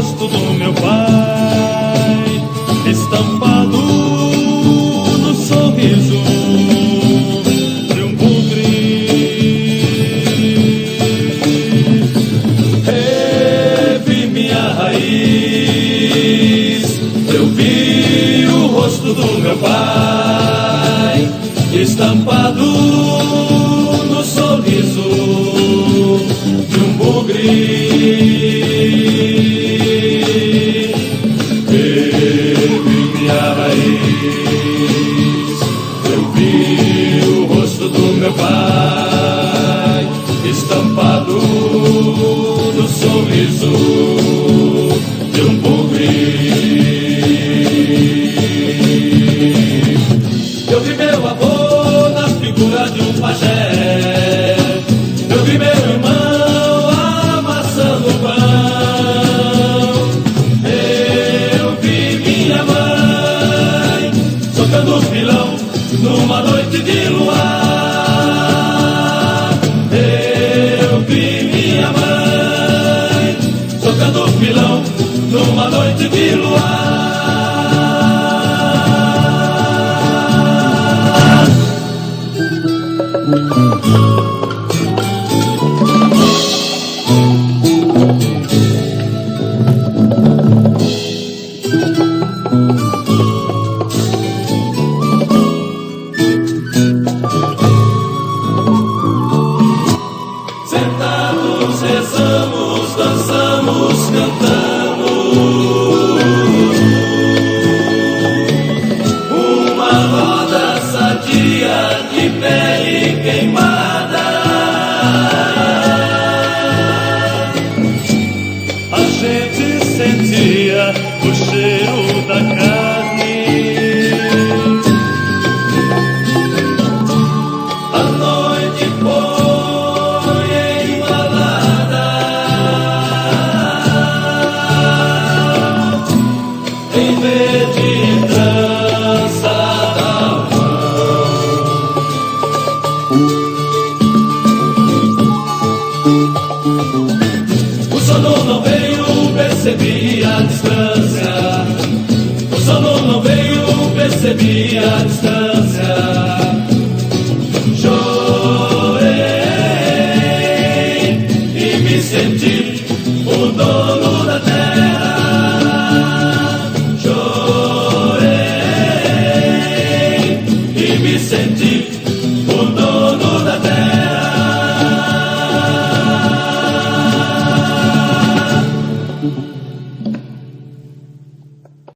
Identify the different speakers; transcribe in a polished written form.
Speaker 1: rosto do meu pai, estampado no sorriso de um bugre. Revi minha raiz, eu vi o rosto do meu pai, estampado no sorriso de um bugre. Revi minha raiz, eu vi o rosto do meu pai, estampado no sorriso de um bugre. Eu vi meu avô na figura de um pajé, eu vi meu irmão amassando pão, eu vi minha mãe tocando pilão numa noite de luar. Eu vi minha mãe tocando pilão numa noite de luar. Sentados, rezamos, dançamos, cantamos uma roda sadia de pele queimada. A gente sentia o cheiro da carne, a noite foi embalada em verde trança da mão. O sono não veio, percebi a distância. O sono não veio, percebi a distância.